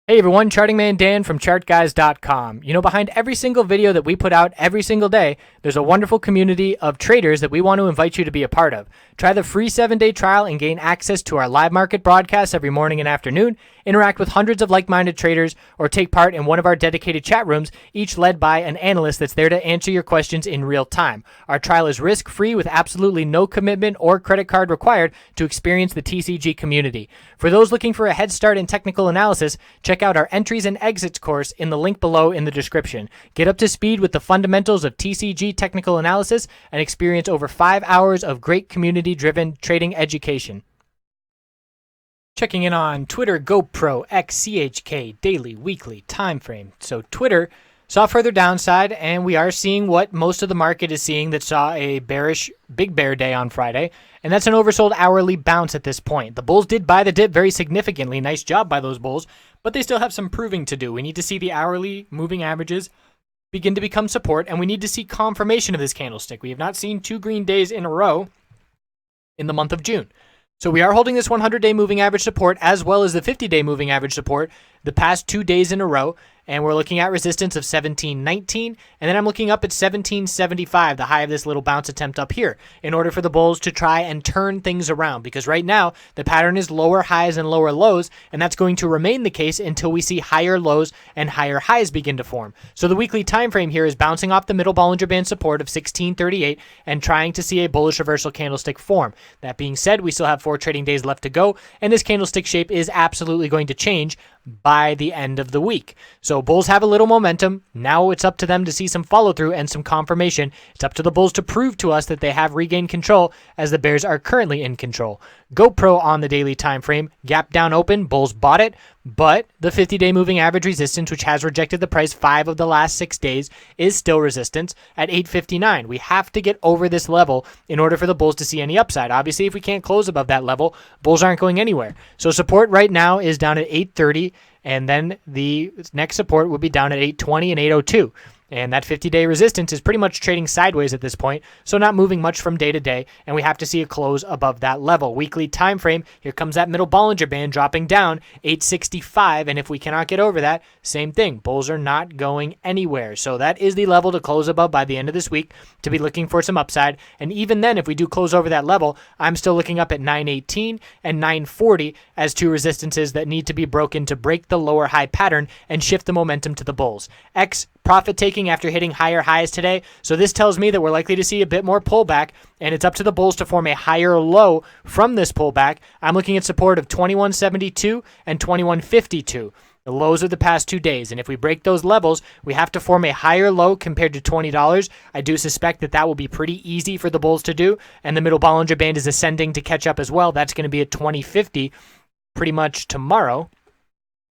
Hey everyone, Charting Man Dan from ChartGuys.com. You know, behind every single video that we put out every single day, there's a wonderful community of traders that we want to invite you to be a part of. Try the free 7-day trial and gain access to our live market broadcasts every morning and afternoon, interact with hundreds of like-minded traders, or take part in one of our dedicated chat rooms, each led by an analyst that's there to answer your questions in real time. Our trial is risk-free with absolutely no commitment or credit card required to experience the TCG community. For those looking for a head start in technical analysis, check out our entries and exits course in the link below in the description. Get up to speed with the fundamentals of TCG technical analysis and experience over 5 hours of great community-driven trading education. Checking in on Twitter GPRO X CHK daily, weekly time frame. So Twitter saw further downside, and we are seeing what most of the market is seeing that saw a bearish big bear day on Friday, and that's an oversold hourly bounce at this point. The bulls did buy the dip very significantly. Nice job by those bulls, but they still have some proving to do. We need to see the hourly moving averages begin to become support, and we need to see confirmation of this candlestick. We have not seen 2 green days in a row in the month of June. So we are holding this 100-day moving average support as well as the 50-day moving average support the past 2 days in a row. And we're looking at resistance of 1719. And then I'm looking up at 1775, the high of this little bounce attempt up here, in order for the bulls to try and turn things around. Because right now, the pattern is lower highs and lower lows, and that's going to remain the case until we see higher lows and higher highs begin to form. So the weekly time frame here is bouncing off the middle Bollinger Band support of 1638 and trying to see a bullish reversal candlestick form. That being said, we still have 4 trading days left to go, and this candlestick shape is absolutely going to change by the end of the week. So bulls have a little momentum. Now it's up to them to see some follow through and some confirmation. It's up to the bulls to prove to us that they have regained control, as the bears are currently in control. GPRO on the daily time frame, gap down open, bulls bought it, but the 50-day moving average resistance, which has rejected the price 5 of the last 6 days, is still resistance at 859. We have to get over this level in order for the bulls to see any upside. Obviously, if we can't close above that level, bulls aren't going anywhere. So support right now is down at 830, and then the next support will be down at 820 and 802. And that 50-day resistance is pretty much trading sideways at this point, so not moving much from day to day, and we have to see a close above that level. Weekly time frame, here comes that middle Bollinger Band dropping down, 865, and if we cannot get over that, same thing. Bulls are not going anywhere. So that is the level to close above by the end of this week to be looking for some upside. And even then, if we do close over that level, I'm still looking up at 918 and 940 as 2 resistances that need to be broken to break the lower high pattern and shift the momentum to the bulls. X profit taking after hitting higher highs today. So this tells me that we're likely to see a bit more pullback, and it's up to the bulls to form a higher low from this pullback. I'm looking at support of 2172 and 2152. The lows of the past 2 days. And if we break those levels, we have to form a higher low compared to $20. I do suspect that that will be pretty easy for the bulls to do. And the middle Bollinger Band is ascending to catch up as well. That's going to be at 2050 pretty much tomorrow.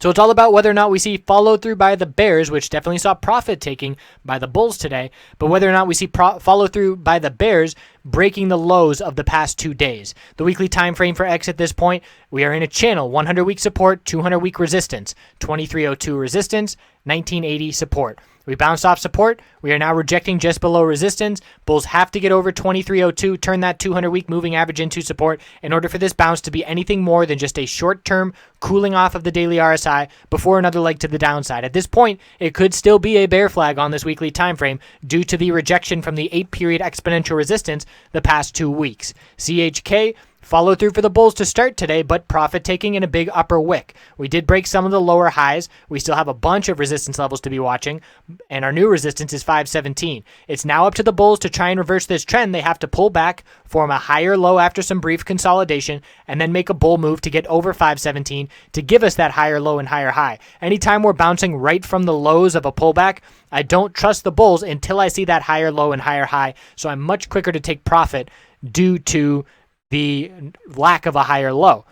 So it's all about whether or not we see follow through by the bears, which definitely saw profit taking by the bulls today, but whether or not we see follow through by the bears breaking the lows of the past 2 days. The weekly time frame for X at this point, we are in a channel, 100-week support, 200-week resistance, 2302 resistance, 1980 support. We bounced off support. We are now rejecting just below resistance. Bulls have to get over 2302, turn that 200-week moving average into support in order for this bounce to be anything more than just a short-term cooling off of the daily RSI before another leg to the downside. At this point, it could still be a bear flag on this weekly time frame due to the rejection from the 8-period exponential resistance the past 2 weeks. CHK, follow through for the bulls to start today, but profit taking in a big upper wick. We did break some of the lower highs. We still have a bunch of resistance levels to be watching, and our new resistance is 517. It's now up to the bulls to try and reverse this trend. They have to pull back, form a higher low after some brief consolidation, and then make a bull move to get over 517 to give us that higher low and higher high. Anytime we're bouncing right from the lows of a pullback, I don't trust the bulls until I see that higher low and higher high, so I'm much quicker to take profit due to the lack of a higher low.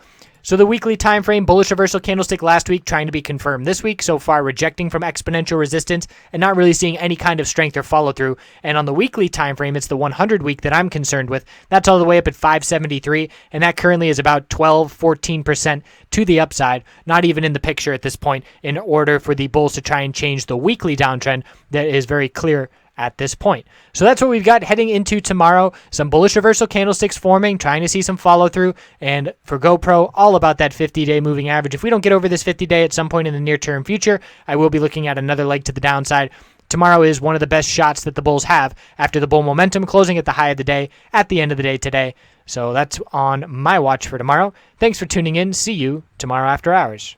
So the weekly time frame, bullish reversal candlestick last week trying to be confirmed this week. So far rejecting from exponential resistance and not really seeing any kind of strength or follow through. And on the weekly time frame, it's the 100 week that I'm concerned with. That's all the way up at 573, and that currently is about 14% to the upside. Not even in the picture at this point in order for the bulls to try and change the weekly downtrend that is very clear at this point. So that's what we've got heading into tomorrow. Some bullish reversal candlesticks forming, trying to see some follow through. And for GoPro, all about that 50-day moving average. If we don't get over this 50-day at some point in the near term future, I will be looking at another leg to the downside. Tomorrow is one of the best shots that the bulls have after the bull momentum closing at the high of the day at the end of the day today. So that's on my watch for tomorrow. Thanks for tuning in. See you tomorrow after hours.